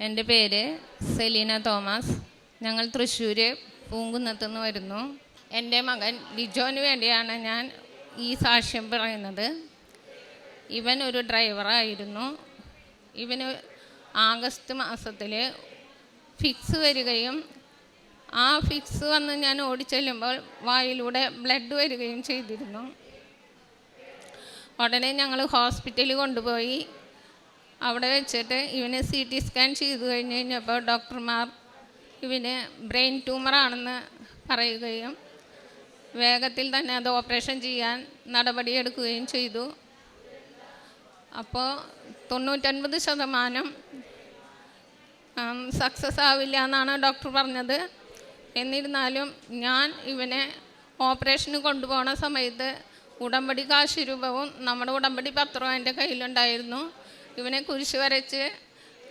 എൻ്റെ പേര് സെലീന തോമസ്. ഞങ്ങൾ തൃശ്ശൂർ പൂങ്കുന്നത്തു നിന്ന് വരുന്നു. എൻ്റെ മകൻ ലിജോന് വേണ്ടിയാണ് ഞാൻ ഈ സാക്ഷ്യം പറയുന്നത്. ഇവൻ ഒരു ഡ്രൈവറായിരുന്നു. ഇവന് ആഗസ്റ്റ് മാസത്തിൽ ഫിക്സ് വരികയും ആ ഫിക്സ് വന്ന് ഞാൻ ഓടിച്ചെല്ലുമ്പോൾ വായിലൂടെ ബ്ലഡ് വരികയും ചെയ്തിരുന്നു. ഉടനെ ഞങ്ങൾ ഹോസ്പിറ്റലിൽ കൊണ്ടുപോയി. അവിടെ വെച്ചിട്ട് ഇവന് CT സ്കാൻ ചെയ്തു കഴിഞ്ഞപ്പോൾ ഡോക്ടർമാർ ഇവന് ബ്രെയിൻ ട്യൂമറാണെന്ന് പറയുകയും വേഗത്തിൽ തന്നെ അത് ഓപ്പറേഷൻ ചെയ്യാൻ നടപടിയെടുക്കുകയും ചെയ്തു. അപ്പോൾ 99% സക്സസ് ആവില്ല എന്നാണ് ഡോക്ടർ പറഞ്ഞത്. എന്നിരുന്നാലും ഞാൻ ഇവനെ ഓപ്പറേഷന് കൊണ്ടുപോകുന്ന സമയത്ത് ഉടമ്പടി കാശ് രൂപവും നമ്മുടെ ഉടമ്പടി പത്രവും എൻ്റെ കയ്യിലുണ്ടായിരുന്നു. ഇവനെ കുരിശ് വരച്ച്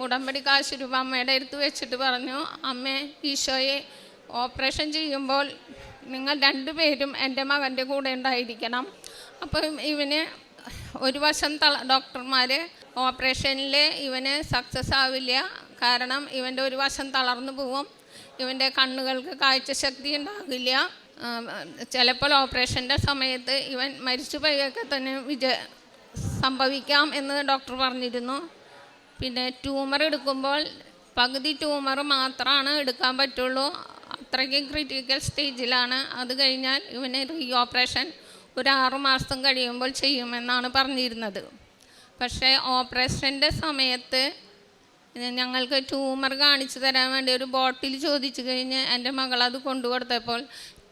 ഉടമ്പടി കാശ് രൂപ അമ്മയുടെ അടുത്ത് വെച്ചിട്ട് പറഞ്ഞു, അമ്മേ, ഈശോയെ ഓപ്പറേഷൻ ചെയ്യുമ്പോൾ നിങ്ങൾ രണ്ടുപേരും എൻ്റെ മകൻ്റെ കൂടെ ഉണ്ടായിരിക്കണം. അപ്പം ഇവന് ഒരു വശം ഡോക്ടർമാർ ഓപ്പറേഷനിൽ ഇവന് സക്സസ് ആവില്ല, കാരണം ഇവൻ്റെ ഒരു വശം തളർന്നു പോവും, ഇവൻ്റെ കണ്ണുകൾക്ക് കാഴ്ചശക്തി ഉണ്ടാകില്ല, ചിലപ്പോൾ ഓപ്പറേഷൻ്റെ സമയത്ത് ഇവൻ മരിച്ചു പോയൊക്കെ തന്നെ സംഭവിക്കാം എന്ന് ഡോക്ടർ പറഞ്ഞിരുന്നു. പിന്നെ ട്യൂമർ എടുക്കുമ്പോൾ പകുതി ട്യൂമർ മാത്രമാണ് എടുക്കാൻ പറ്റുള്ളൂ, അത്രയ്ക്കും ക്രിട്ടിക്കൽ സ്റ്റേജിലാണ്. അത് കഴിഞ്ഞാൽ ഇവന് റീ ഓപ്പറേഷൻ ഒരു 6 മാസം കഴിയുമ്പോൾ ചെയ്യുമെന്നാണ് പറഞ്ഞിരുന്നത്. പക്ഷേ ഓപ്പറേഷൻ്റെ സമയത്ത് ഞങ്ങൾക്ക് ട്യൂമർ കാണിച്ചു തരാൻ വേണ്ടി ഒരു ബോട്ടിൽ ചോദിച്ചു കഴിഞ്ഞ് എൻ്റെ മകളത് കൊണ്ടുകൊടുത്തപ്പോൾ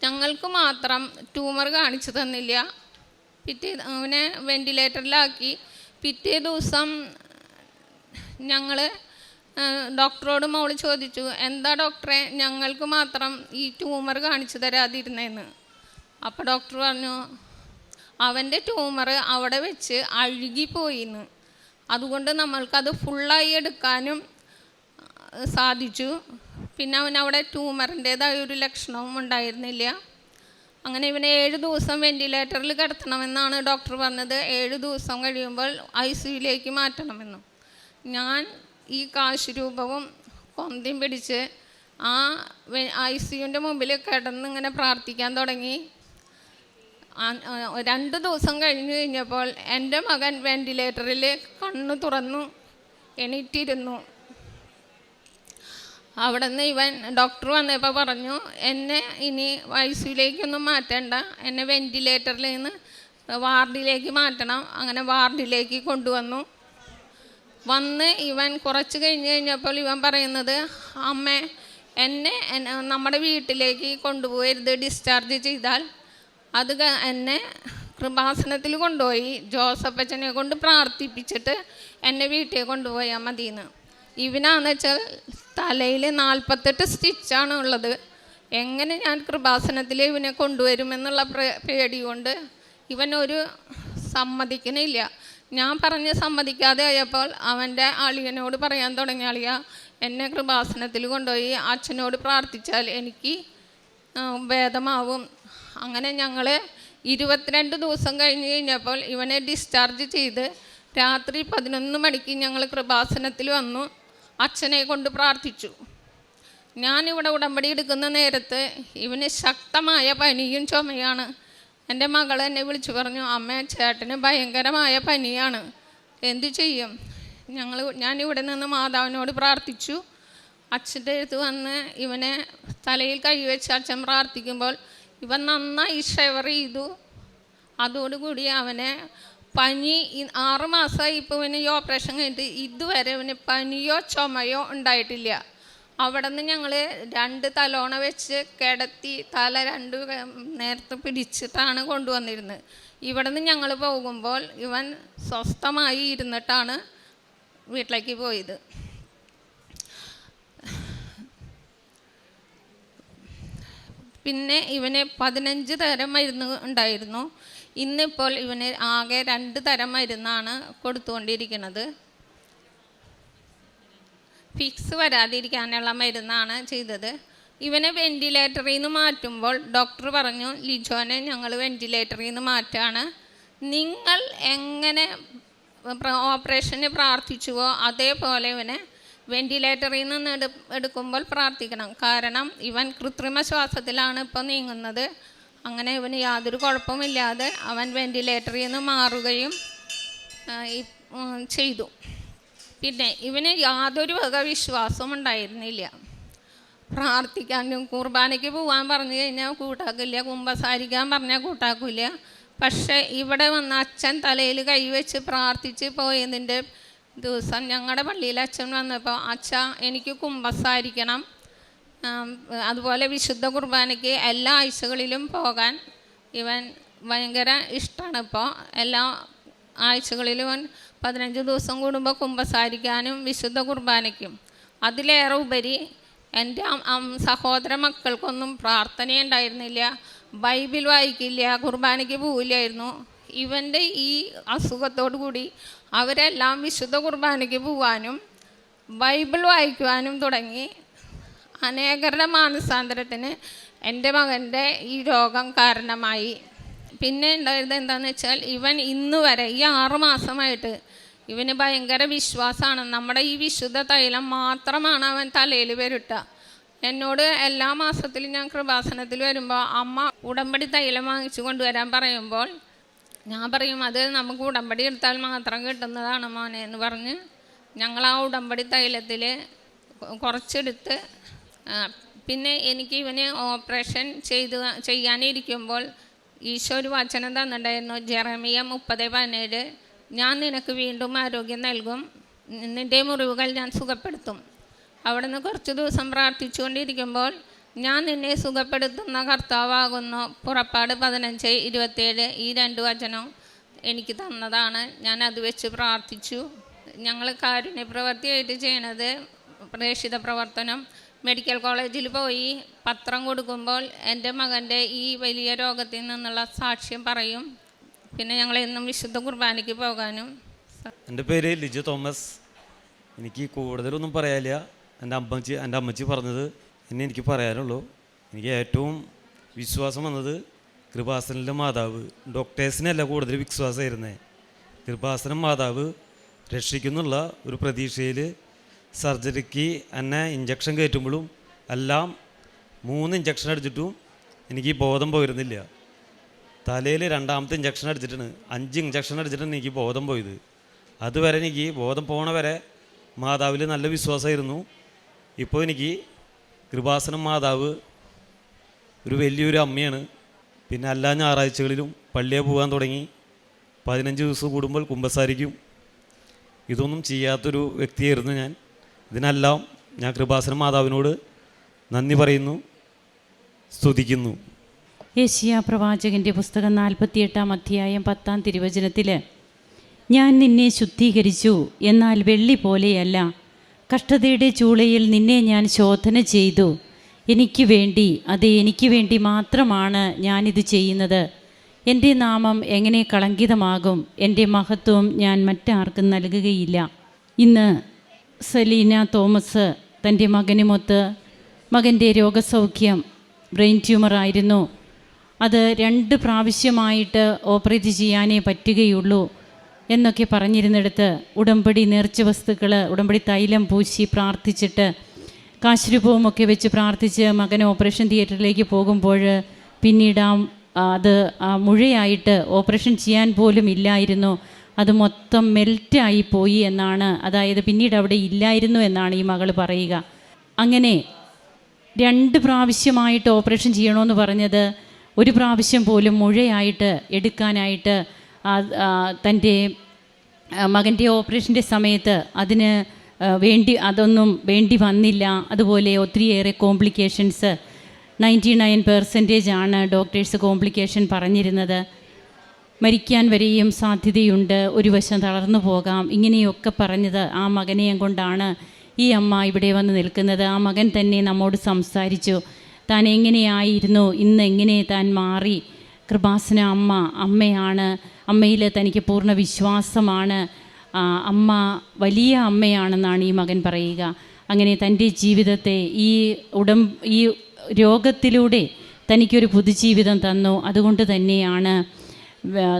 ഞങ്ങൾക്ക് മാത്രം ട്യൂമർ കാണിച്ചു തന്നില്ല. അവനെ വെൻറ്റിലേറ്ററിലാക്കി. പിറ്റേ ദിവസം ഞങ്ങൾ ഡോക്ടറോട് മോള് ചോദിച്ചു, എന്താ ഡോക്ടറെ ഞങ്ങൾക്ക് മാത്രം ഈ ട്യൂമർ കാണിച്ചു തരാതിരുന്നതെന്ന്. അപ്പോൾ ഡോക്ടർ പറഞ്ഞു, അവൻ്റെ ട്യൂമർ അവിടെ വെച്ച് അഴുകിപ്പോയിന്ന്, അതുകൊണ്ട് നമ്മൾക്കത് ഫുള്ളായി എടുക്കാനും സാധിച്ചു. പിന്നെ അവനവിടെ ട്യൂമറിൻ്റേതായ ഒരു ലക്ഷണവും ഉണ്ടായിരുന്നില്ല. അങ്ങനെ ഇവനെ 7 ദിവസം വെൻറ്റിലേറ്ററിൽ കിടത്തണമെന്നാണ് ഡോക്ടർ പറഞ്ഞത്. 7 ദിവസം കഴിയുമ്പോൾ ICUയിലേക്ക് മാറ്റണമെന്നും. ഞാൻ ഈ കാശ് രൂപവും കൊന്തയും പിടിച്ച് ആ ICUവിൻ്റെ മുമ്പിൽ കിടന്നിങ്ങനെ പ്രാർത്ഥിക്കാൻ തുടങ്ങി. 2 ദിവസം കഴിഞ്ഞപ്പോൾ എൻ്റെ മകൻ വെൻറ്റിലേറ്ററിൽ കണ്ണ് തുറന്നു എണീറ്റിരുന്നു. അവിടെ നിന്ന് ഇവൻ ഡോക്ടർ വന്നപ്പോൾ പറഞ്ഞു, എന്നെ ഇനി ICUയിലേക്കൊന്നും മാറ്റണ്ട, എന്നെ വെൻറ്റിലേറ്ററിൽ നിന്ന് വാർഡിലേക്ക് മാറ്റണം. അങ്ങനെ വാർഡിലേക്ക് കൊണ്ടുവന്നു. ഇവൻ കുറച്ച് കഴിഞ്ഞപ്പോൾ ഇവൻ പറയുന്നത്, അമ്മേ, എന്നെ നമ്മുടെ വീട്ടിലേക്ക് കൊണ്ടുപോകരുത്, ഡിസ്ചാർജ് ചെയ്താൽ അത് എന്നെ കൃപാസനത്തിൽ കൊണ്ടുപോയി ജോസഫച്ചനെ കൊണ്ട് പ്രാർത്ഥിപ്പിച്ചിട്ട് എന്നെ വീട്ടിൽ കൊണ്ടുപോയാൽ മതിയെന്ന്. ഇവനാന്ന് വെച്ചാൽ തലയിൽ 48 സ്റ്റിച്ചാണ് ഉള്ളത്. എങ്ങനെ ഞാൻ കൃപാസനത്തിൽ ഇവനെ കൊണ്ടുവരുമെന്നുള്ള പേടി കൊണ്ട് ഇവനൊരു സമ്മതിക്കണില്ല. ഞാൻ പറഞ്ഞ് സമ്മതിക്കാതെ ആയപ്പോൾ അവൻ്റെ അളിയനോട് പറയാൻ തുടങ്ങി, അളിയ, എന്നെ കൃപാസനത്തിൽ കൊണ്ടുപോയി അച്ഛനോട് പ്രാർത്ഥിച്ചാൽ എനിക്ക് ഭേദമാവും. അങ്ങനെ ഞങ്ങൾ 22 ദിവസം കഴിഞ്ഞപ്പോൾ ഇവനെ ഡിസ്ചാർജ് ചെയ്ത് രാത്രി 11 മണിക്ക് ഞങ്ങൾ കൃപാസനത്തിൽ വന്നു. അച്ഛനെ കൊണ്ട് പ്രാർത്ഥിച്ചു. ഞാനിവിടെ ഉടമ്പടി എടുക്കുന്ന നേരത്ത് ഇവന് ശക്തമായ പനിയും ചുമയാണ്. എൻ്റെ മകൾ എന്നെ വിളിച്ചു പറഞ്ഞു, അമ്മ, ചേട്ടന് ഭയങ്കരമായ പനിയാണ്, എന്തു ചെയ്യും? ഞാനിവിടെ നിന്ന് മാതാവിനോട് പ്രാർത്ഥിച്ചു. അച്ഛൻ്റെ അടുത്ത് വന്ന് ഇവനെ തലയിൽ കൈവച്ച് അച്ഛൻ പ്രാർത്ഥിക്കുമ്പോൾ ഇവൻ നന്നായി ഷെവർ ചെയ്തു. അതോടുകൂടി അവനെ പനി 6 മാസമായി ഇപ്പോൾ ഇവന് ഈ ഓപ്പറേഷൻ കഴിഞ്ഞിട്ട് ഇതുവരെ ഇവന് പനിയോ ചുമയോ ഉണ്ടായിട്ടില്ല. അവിടെ നിന്ന് ഞങ്ങൾ 2 തലോണ വെച്ച് കിടത്തി തല 2 നേരത്തെ പിടിച്ചിട്ടാണ് കൊണ്ടുവന്നിരുന്നത്. ഇവിടെ നിന്ന് ഞങ്ങൾ പോകുമ്പോൾ ഇവൻ സ്വസ്ഥമായി ഇരുന്നിട്ടാണ് വീട്ടിലേക്ക് പോയത്. പിന്നെ ഇവന് 15 തരം മരുന്ന് ഉണ്ടായിരുന്നു. ഇന്നിപ്പോൾ ഇവന് ആകെ 2 തരം മരുന്നാണ് കൊടുത്തുകൊണ്ടിരിക്കുന്നത്. ഫിക്സ് വരാതിരിക്കാനുള്ള മരുന്നാണ് ചെയ്തത്. ഇവനെ വെൻറ്റിലേറ്ററിൽ നിന്ന് മാറ്റുമ്പോൾ ഡോക്ടർ പറഞ്ഞു, ലിജോനെ ഞങ്ങൾ വെൻറ്റിലേറ്ററിൽ നിന്ന് മാറ്റാണ്, നിങ്ങൾ എങ്ങനെ ഓപ്പറേഷന് പ്രാർത്ഥിച്ചുവോ അതേപോലെ ഇവനെ വെൻറ്റിലേറ്ററിൽ നിന്ന് എടുക്കുമ്പോൾ പ്രാർത്ഥിക്കണം. കാരണം ഇവൻ കൃത്രിമ ശ്വാസത്തിലാണ് ഇപ്പോൾ നീങ്ങുന്നത്. അങ്ങനെ ഇവന് യാതൊരു കുഴപ്പമില്ലാതെ അവൻ വെൻറ്റിലേറ്ററിൽ നിന്ന് മാറുകയും ചെയ്തു. പിന്നെ ഇവന് യാതൊരു വക വിശ്വാസവും ഉണ്ടായിരുന്നില്ല. പ്രാർത്ഥിക്കാനും കുർബാനയ്ക്ക് പോകാൻ പറഞ്ഞു കഴിഞ്ഞാൽ കൂട്ടാക്കില്ല, കുമ്പസാരിക്കാൻ പറഞ്ഞാൽ കൂട്ടാക്കില്ല. പക്ഷേ ഇവിടെ വന്ന് അച്ഛൻ തലയിൽ കൈവച്ച് പ്രാർത്ഥിച്ച് പോയതിൻ്റെ ദിവസം ഞങ്ങളുടെ പള്ളിയിൽ അച്ഛൻ വന്നപ്പോൾ, അച്ഛാ എനിക്ക് കുമ്പസാരിക്കണം, അതുപോലെ വിശുദ്ധ കുർബാനയ്ക്ക് എല്ലാ ആഴ്ചകളിലും പോകാൻ ഇവൻ ഭയങ്കര ഇഷ്ടമാണ്. ഇപ്പോൾ എല്ലാ ആഴ്ചകളിലും 15 ദിവസം കൂടുമ്പോൾ കുമ്പസാരിക്കാനും വിശുദ്ധ കുർബാനയ്ക്കും. അതിലേറെ ഉപരി എൻ്റെ സഹോദര മക്കൾക്കൊന്നും പ്രാർത്ഥനയുണ്ടായിരുന്നില്ല, ബൈബിൾ വായിക്കില്ല, കുർബാനയ്ക്ക് പോവില്ലായിരുന്നു. ഇവൻ്റെ ഈ അസുഖത്തോടു കൂടി അവരെല്ലാം വിശുദ്ധ കുർബാനയ്ക്ക് പോവാനും ബൈബിൾ വായിക്കുവാനും തുടങ്ങി. അനേകരുടെ മാനസാന്തരത്തിന് എൻ്റെ മകൻ്റെ ഈ രോഗം കാരണമായി. പിന്നെ ഉണ്ടായത് എന്താണെന്ന് വെച്ചാൽ, ഇവൻ ഇന്ന് വരെ ഈ 6 മാസമായിട്ട് ഇവന് ഭയങ്കര വിശ്വാസമാണ്. നമ്മുടെ ഈ വിശുദ്ധ തൈലം മാത്രമാണ് അവൻ തലയിൽ വരുട്ടുക. എന്നോട് എല്ലാ മാസത്തിലും ഞാൻ കൃപാസനത്തിൽ വരുമ്പോൾ അമ്മ ഉടമ്പടി തൈലം വാങ്ങിച്ചു കൊണ്ടുവരാൻ പറയുമ്പോൾ ഞാൻ പറയും, അത് നമുക്ക് ഉടമ്പടി എടുത്താൽ മാത്രം കിട്ടുന്നതാണ് മോനെ എന്ന് പറഞ്ഞ് ഞങ്ങൾ ആ ഉടമ്പടി തൈലത്തിൽ കുറച്ചെടുത്ത്, പിന്നെ എനിക്ക് ഇവന് ഓപ്പറേഷൻ ചെയ്യാനിരിക്കുമ്പോൾ ഈശോ ഒരു വചനം തന്നിട്ടുണ്ടായിരുന്നു, ജെറമിയ 30:17, ഞാൻ നിനക്ക് വീണ്ടും ആരോഗ്യം നൽകും, നിൻ്റെ മുറിവുകൾ ഞാൻ സുഖപ്പെടുത്തും. അവിടെ നിന്ന് കുറച്ച് ദിവസം പ്രാർത്ഥിച്ചുകൊണ്ടിരിക്കുമ്പോൾ, ഞാൻ നിന്നെ സുഖപ്പെടുത്തുന്ന കർത്താവാകുന്നു, പുറപ്പാട് 15:27 ഈ 2 വചനം എനിക്ക് തന്നതാണ്. ഞാൻ അത് വെച്ച് പ്രാർത്ഥിച്ചു. ഞങ്ങൾ കാരുണ്യ പ്രവൃത്തിയായിട്ട് ചെയ്യണത് പ്രേക്ഷിത പ്രവർത്തനം. മെഡിക്കൽ കോളേജിൽ പോയി പത്രം കൊടുക്കുമ്പോൾ എൻ്റെ മകൻ്റെ ഈ വലിയ രോഗത്തിൽ നിന്നുള്ള സാക്ഷ്യം പറയും. പിന്നെ ഞങ്ങൾ എന്നും വിശുദ്ധ കുർബാനയ്ക്ക് പോകാനും. എൻ്റെ പേര് ലിജു തോമസ്. എനിക്ക് കൂടുതലൊന്നും പറയാനില്ല. എൻ്റെ അമ്മച്ചി പറഞ്ഞത് എന്നെ എനിക്ക് പറയാനുള്ളൂ. എനിക്ക് ഏറ്റവും വിശ്വാസം വന്നത് കൃപാസനിലെ മാതാവ്. ഡോക്ടേഴ്സിനല്ല കൂടുതൽ വിശ്വാസമായിരുന്നേ. കൃപാസനം മാതാവ് രക്ഷിക്കുന്നുള്ള ഒരു പ്രതീക്ഷയിൽ സർജറിക്ക് എന്നെ ഇഞ്ചക്ഷൻ കയറ്റുമ്പോഴും എല്ലാം 3 ഇഞ്ചക്ഷൻ അടിച്ചിട്ടും എനിക്ക് ബോധം പോയിരുന്നില്ല. തലയിൽ 2ാമത്തെ ഇഞ്ചക്ഷൻ അടിച്ചിട്ടാണ്, 5 ഇഞ്ചക്ഷൻ അടിച്ചിട്ടാണ് എനിക്ക് ബോധം പോയത്. അതുവരെ എനിക്ക് ബോധം പോണ വരെ മാതാവിൽ നല്ല വിശ്വാസമായിരുന്നു. ഇപ്പോൾ എനിക്ക് കൃപാസനം മാതാവ് ഒരു വലിയൊരു അമ്മയാണ്. പിന്നെ എല്ലാ ഞായറാഴ്ചകളിലും പള്ളിയിൽ പോകാൻ തുടങ്ങി. 15 ദിവസം കൂടുമ്പോൾ കുമ്പസാരിക്കും. ഇതൊന്നും ചെയ്യാത്തൊരു വ്യക്തിയായിരുന്നു ഞാൻ. ഇതിനെല്ലാം ഞാൻ കൃപാസനം മാതാവിനോട് നന്ദി പറയുന്നു, സ്തുതിക്കുന്നു. യെശയ്യാ പ്രവാചകൻ്റെ പുസ്തകം 48-ാം അധ്യായം 10-ാം തിരുവചനത്തിൽ, ഞാൻ നിന്നെ ശുദ്ധീകരിച്ചു, എന്നാൽ വെള്ളി പോലെയല്ല, കഷ്ടതയുടെ ചൂളയിൽ നിന്നെ ഞാൻ ശോധന ചെയ്തു, എനിക്ക് വേണ്ടി, അതെ എനിക്ക് വേണ്ടി മാത്രമാണ് ഞാനിത് ചെയ്യുന്നത്. എൻ്റെ നാമം എങ്ങനെ കളങ്കിതമാകും? എൻ്റെ മഹത്വം ഞാൻ മറ്റാർക്കും നൽകുകയില്ല. ഇന്ന് സലീന തോമസ് തൻ്റെ മകനുമൊത്ത്, മകൻ്റെ രോഗസൗഖ്യം ബ്രെയിൻ ട്യൂമറായിരുന്നു. അത് 2 പ്രാവശ്യമായിട്ട് ഓപ്പറേറ്റ് ചെയ്യാനേ പറ്റുകയുള്ളൂ എന്നൊക്കെ പറഞ്ഞിരുന്നിടത്ത് ഉടമ്പടി നേർച്ച വസ്തുക്കൾ, ഉടമ്പടി തൈലം പൂശി പ്രാർത്ഥിച്ചിട്ട് കാശുരൂപവുമൊക്കെ വെച്ച് പ്രാർത്ഥിച്ച് മകൻ ഓപ്പറേഷൻ തിയേറ്ററിലേക്ക് പോകുമ്പോൾ പിന്നീട് അത് മുഴയായിട്ട് ഓപ്പറേഷൻ ചെയ്യാൻ പോലും ഇല്ലായിരുന്നു. അത് മൊത്തം മെൽറ്റായി പോയി എന്നാണ്, അതായത് പിന്നീട് അവിടെ ഇല്ലായിരുന്നു എന്നാണ് ഈ മകൾ പറയുക. അങ്ങനെ 2 പ്രാവശ്യമായിട്ട് ഓപ്പറേഷൻ ചെയ്യണമെന്ന് പറഞ്ഞത് 1 പ്രാവശ്യം പോലും മുഴയായിട്ട് എടുക്കാനായിട്ട് തൻ്റെ മകൻ്റെ ഓപ്പറേഷൻ്റെ സമയത്ത് അതൊന്നും വേണ്ടി വന്നില്ല. അതുപോലെ ഒത്തിരിയേറെ കോംപ്ലിക്കേഷൻസ്, 99% ഡോക്ടേഴ്സ് കോംപ്ലിക്കേഷൻ പറഞ്ഞിരുന്നത്. മരിക്കാൻ വരെയും സാധ്യതയുണ്ട്, ഒരു വശം തളർന്നു പോകാം, ഇങ്ങനെയൊക്കെ പറഞ്ഞത് ആ മകനെയും കൊണ്ടാണ് ഈ അമ്മ ഇവിടെ വന്ന് നിൽക്കുന്നത്. ആ മകൻ തന്നെ നമ്മോട് സംസാരിച്ചു, താൻ എങ്ങനെയായിരുന്നു, ഇന്ന് എങ്ങനെ താൻ മാറി. കൃപാസന അമ്മയാണ്, അമ്മയിൽ തനിക്ക് പൂർണ്ണ വിശ്വാസമാണ്, അമ്മ വലിയ അമ്മയാണെന്നാണ് ഈ മകൻ പറയുക. അങ്ങനെ തൻ്റെ ജീവിതത്തെ ഈ രോഗത്തിലൂടെ തനിക്കൊരു പുതുജീവിതം തന്നു. അതുകൊണ്ട് തന്നെയാണ്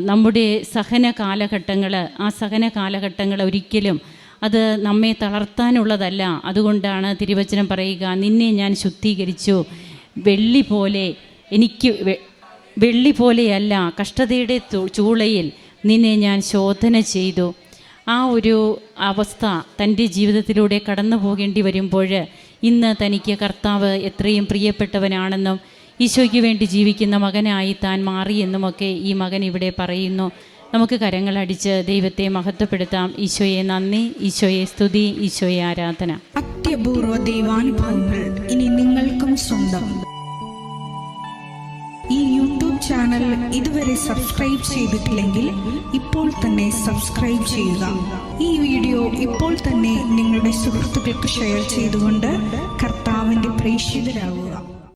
നമ്മുടെ സഹന കാലഘട്ടങ്ങൾ ഒരിക്കലും അത് നമ്മെ തളർത്താനുള്ളതല്ല. അതുകൊണ്ടാണ് തിരുവചനം പറയുക, നിന്നെ ഞാൻ ശുദ്ധീകരിച്ചു, വെള്ളി പോലെ എനിക്ക് വെള്ളി പോലെയല്ല, കഷ്ടതയുടെ ചൂളയിൽ നിന്നെ ഞാൻ ശോധന ചെയ്തു. ആ ഒരു അവസ്ഥ തൻ്റെ ജീവിതത്തിലൂടെ കടന്നു പോകേണ്ടി വരുമ്പോൾ ഇന്ന് തനിക്ക് കർത്താവ് എത്രയും പ്രിയപ്പെട്ടവനാണെന്നും ഈശോയ്ക്ക് വേണ്ടി ജീവിക്കുന്ന മകനായി താൻ മാറിയെന്നുമൊക്കെ ഈ മകൻ ഇവിടെ പറയുന്നു. നമുക്ക് കരങ്ങളടിച്ച് ദൈവത്തെ മഹത്വപ്പെടുത്താം. ഈശോയെ നന്ദി, ഈശോയെ സ്തുതി, ഈശോയെ ആരാധന. അത്യപൂർവ ദൈവാനുഭവങ്ങൾ ഇനി നിങ്ങൾക്കും സ്വന്തം. ഈ യൂട്യൂബ് ചാനൽ ഇതുവരെ സബ്സ്ക്രൈബ് ചെയ്തിട്ടില്ലെങ്കിൽ ഇപ്പോൾ തന്നെ സബ്സ്ക്രൈബ് ചെയ്യുക. ഈ വീഡിയോ ഇപ്പോൾ തന്നെ നിങ്ങളുടെ സുഹൃത്തുക്കൾക്ക് ഷെയർ ചെയ്തുകൊണ്ട് കർത്താവിൻ്റെ പ്രേക്ഷിതരാകുക.